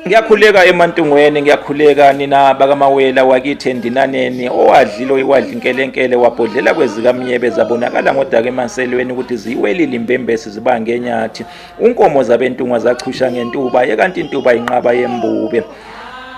Ngiyakhuleka eMantungweni, ngiyakhuleka nina bakamawela wakithi endinaneni owadlilo iwadla inkelekele wabhodlela kwezikamnyebe zabonakala ngodaka emanselweni ukuthi ziyiwelile imbembesi zibange enyathi. Unkomo zabentungwa zachusha ngentuba yekanti intuba inqaba yembube.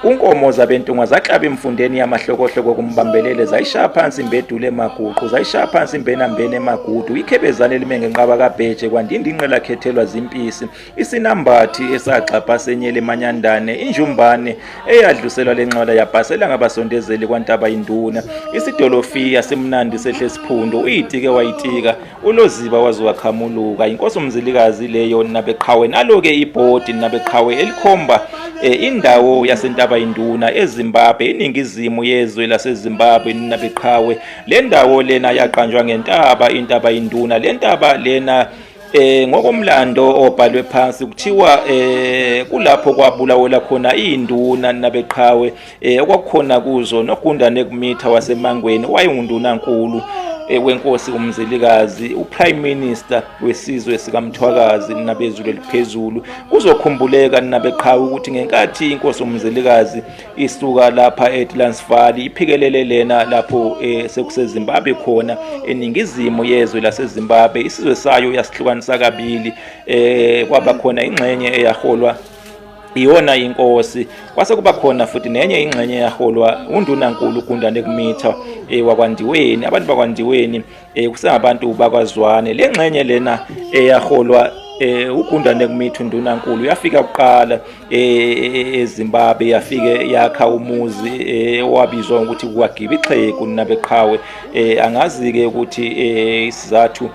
Unkomo zabentungwa zaklaba emfundeni yamahlokohloko kumbambelele zayishaya phansi imbedule emaguqu zayishaya phansi imbenambene emagudu ikhebezane lime ngenqaba kabheje kwandindinqe lakhethelwa zimpisi isinambathi esaxapha senyele emanyandane injumbane eyadluselwa lenxola yabhasela ngabasondezeli kwantaba induna isidolofiya semnandi sehle siphundo uyitike wayitika uloziba waze wakhamuluka inkosi umzilikazi leyo nabeqhawe naloke ibhodi nabeqhawe elikhomba indawo yasentaba induna eZimbabwe iningizimu yezwe laseZimbabwe nabeqhawe le ndawo lena yaqanjwa ngentaba intaba induna le ntaba lena ngokomlando obhalwe phansi kuthiwa kulapho kwabulawela khona induna nabeqhawe okwakukhona kuzo noGundane kumitha wasemangweni wayengunduna-nkulu wenkosi umzilikazi uprime minister wesizwe sikaMthwakazi nabezulu eliphezulu kuzokhumbuleka nabeqhawe ukuthi ngenkathi inkosi umzilikazi isuka lapha eTransvaal iphikelele lena lapho sekuseZimbabwe khona eningizimu yezwe laseZimbabwe isizwe sayo yasihlukanisa kabili kwaba khona ingxenye eyaholwa iyona inkosi kwase kuba khona futhi nenye ingxenye yaholwa undunankulu uGundane kumitha wakwandiweni abantu bakwandiweni kusengabantu bakwaZwane le ngxenye lena eyaholwa uGundane kumitha undunankulu yafika kuqala eZimbabwe yafike yakha umuzi owabizwa ukuthi kwagiba ixhegu nabeqhawe angazi ke ukuthi isizathu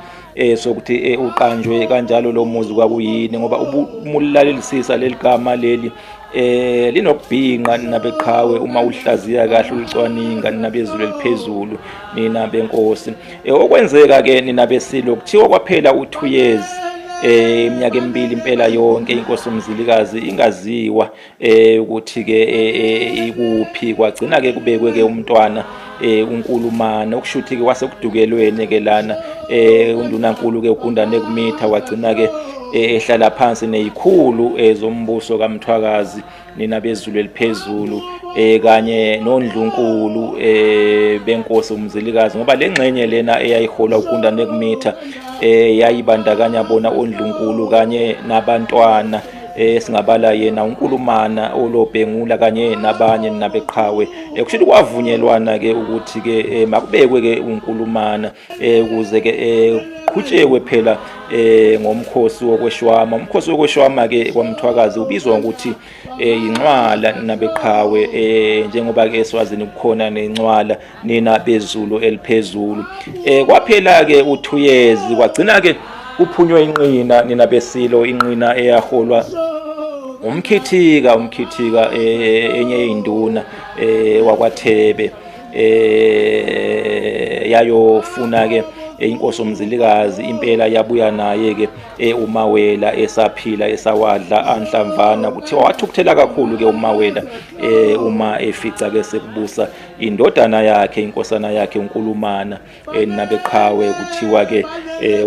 sokuthi uqanjwe kanjalo lo muzi kwakuyini ngoba umulalelisisa leligama leli linokubhinqa nabeqhawe uma uhlaziya kahle ulicwaninga nabezulu eliphezulu nina benkosi okwenzeka ke nina besilo kuthiwa kwaphela u2 years iminyaka emibili impela yonke inkosi umzilikazi ingaziwa ukuthi ke ikuphi kwagcina ke kubekwe ke umntwana uNkulumane okushuthi ke wasekudukelweni ke lana undunankulu ke uGundane kumitha wagcina ke ehlala phansi nezikhulu zombuso kaMthwakazi nina bezulu eliphezulu kanye noNdlunkulu benkosi umzilikazi ngoba lengxenye lena eyayiholwa uGundane kumitha yayibandakanya bona oNdlunkulu kanye nabantwana singabala yena uNkulumana olobhengula kanye nabanye nabeqhawe kushuthi kwavunyelwana ke ukuthi ke makubekwe ke uNkulumana ukuze ke qhutshekwe phela ngomkhosi wokweshwama umkhosi wokweshwama ke kwaMthwakazi ubizwa ukuthi inqwala nabeqhawe njengoba ke eswazini kukhona nencwala nina bezulu eliphezulu kwaphela ke u2 years kwagcina ke kuphunywa inqina nina besilo inqina eyaholwa umkhithika enye induna wakwaThebe yayofuna ke inkosi umzilikazi impela yabuya naye ke uMawela esaphila esawadla anhlamvana kuthiwa wathukuthela kakhulu ke uMawela uma efica ke sekubusa indodana yakhe inkosana yakhe uNkulumana nabeqhawe kuthiwa ke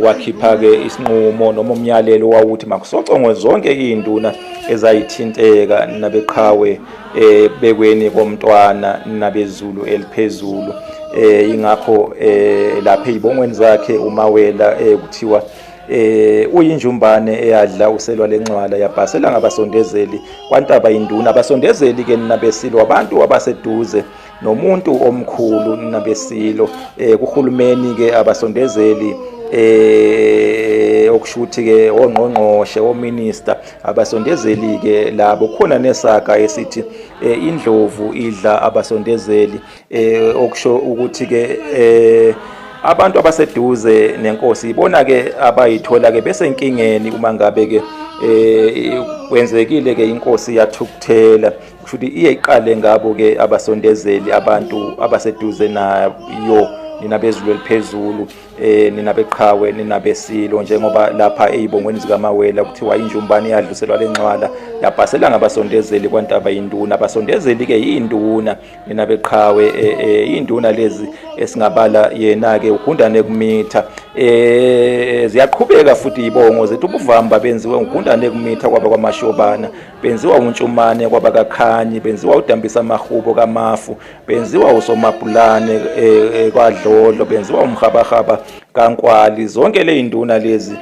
wakhipha ke isinqumo noma umyalelo wawuthi makusocongwe zonke izinduna ezayithinteka nabeqhawe bekweni komntwana nabezulu eliphezulu ingakho lapha ezibongweni zakhe uMawela kuthiwa uyinjumbane eyadla uselwa lenxwala yabhasela ngabasondezeli kwantaba induna abasondezeli ke nabesilo abantu abaseduze nomuntu omkhulu nabesilo kuhulumeni ke abasondezeli okushuthi ke ongqongqoshe ominister abasondezeli ke labo khona nesaga esithi indlovu idla abasondezeli okusho ukuthi ke abantu abaseduze nenkosi ibona ke abayithola ke bese inkingeni uma ngabe ke kwenzekile ke inkosi yathukuthela kushuthi iye iqale ngabo ke abasondezeli abantu abaseduze nayo nina bezulu eliphezulu, nina beqhawe, nina besilo, njengoba lapha ey'bongweni zikamawela kuthiwa injumbane iyadluliselwa lenxwala yabhasela ngabasondezeli kwantaba yinduna. Abasondezeli-ke yinduna, nina beqhawe, iy'nduna lezi esingabala yena-ke uGundane Kumitha. Ziyaqhubeka futhi iy'bongo zethu. Ubuvamba benziwe uGundane Kumitha kwaba kwaMashobana, benziwa uNtshumane kwaba kaKhanyi, benziwa uDambisa Mahubo kaMafu, benziwa uSomabhulane kwaDlodlo, benziwa uMrhabahaba kaNkwali. Zonke le y'nduna lezi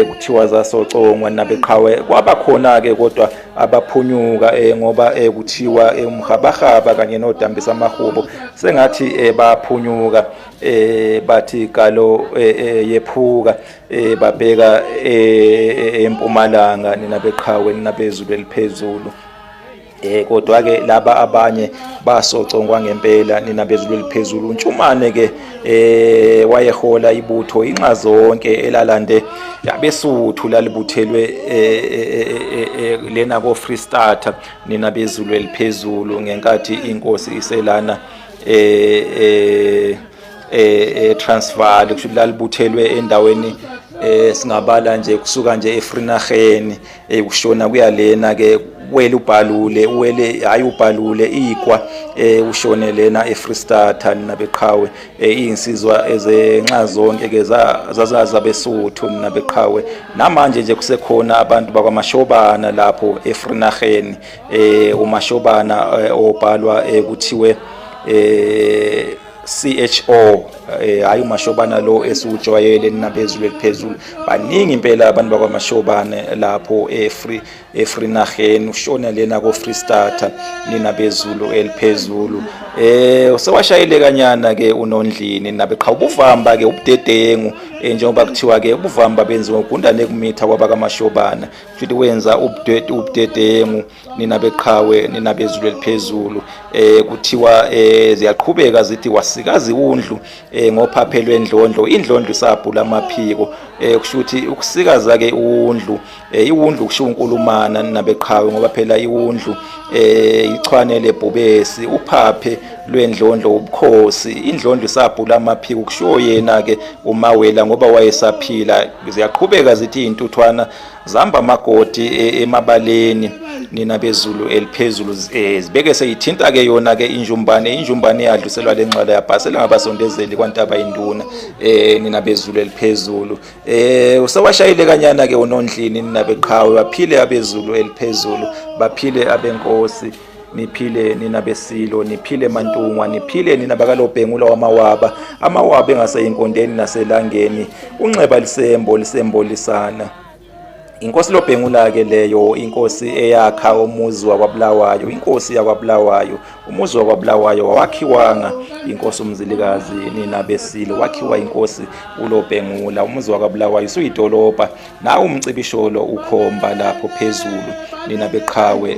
kuthiwa zasocongwa nabeqhawe. Kwabakhona-ke kodwa abaphunyuka ngoba kuthiwa uMrhabahaba kanye noDambisa Mahubo sengathi baphunyuka, bathi galo yephuka, babheka eMpumalanga, nina beqhawe, nina bezulu eliphezulu. Kodwa-ke laba abanye basocongwa ngempela, nina bezulu eliphezulu. uNtshumane-ke wayehola ibutho inxa zonke elalande yabeSuthu, lalibuthelwe lena ko-Freystata, nina bezulu eliphezulu, ngenkathi inkosi iselana Transvaal, kusho lalibuthelwe endaweni singabala nje kusuka nje eVreenageni kushona kuyalena-ke wele uBhalule, wele hayi uBhalule iGwa, ushone lena eFreystata, nina beqhawe. Iy'nsizwa ezenxa zonke-ke zabeSuthu, nina beqhawe. Namanje nje kusekhona abantu bakwaMashobana lapho eVreenageni, uMashobana obhalwa kuthiwe CHO, hayi uMashobana lo esiwujwayele, nina bezulu eliphezulu. Baningi impela abantu bakwaMashobane lapho eVreenageni, ushona lena koFreystata, nina bezulu eliphezulu. Sewashayile kanyana-ke uNondlini, nabeqhawe. Ubuvamba-ke ubudedengu, njengoba kuthiwa-ke ubuvamba benziwa uGundane Kumitha kwaba kaMashobana, futhi wenza ubudedengu, nina beqhawe, nina bezulu eliphezulu. Kuthiwa ziyaqhubeka zithi wasikazi undlu ngophaphe lwendlondlo, indlondlo isabhula amaphiko. Kusho ukuthi ukusikaza-ke undlu, iwundlu kusho uNkulumana, nina beqhawe, ngoba phela iwundlu ichwane lebhubesi, uphaphe lwendlondlo ubukhosi, indlondlo isabhula amaphiko, kusho yena-ke uMawela ngoba wayesaphila. Ziyaqhubeka zithi iy'ntuthwana zihamba amagodi emabaleni, nina bezulu eliphezulu. Zibeke seyithinta-ke yona-ke injumbane yadluliselwa lenxwala yabhasela ngabasondezeli kwantaba yinduna, nina bezulu eliphezulu. Usewashayile kanyana-ke uNondlini, nina beqhawe. Baphile abezulu eliphezulu, baphile abenkosi, niphile nina besilo, niphile Mantungwa, niphile nina bakalobhengula wamawaba, amawaba engasey'inkondeni naselangeni, unxeba lisembo lisana. Inkosi loBhengula-ke leyo, inkosi eyakha umuzi wakwaBulawayo, inkosi yakwaBulawayo. Umuzi wakwaBulawayo wakhiwanga inkosi uMzilikazi, nina besilo, wakhiwa inkosi uLobhengula. Umuzi wakwaBulawayo suyidolobha, nawo uMcibisholo ukhomba lapho phezulu, nina beqhawe.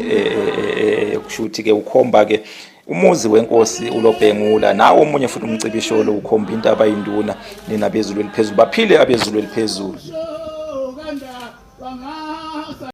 Kusho ukuthi-ke ukhomba-ke umuzi wenkosi uLobhengula, nawo omunye futhi uMcibisholo ukhomba intaba yinduna, nina bezulu eliphezulu. Baphile abezulu eliphezulu.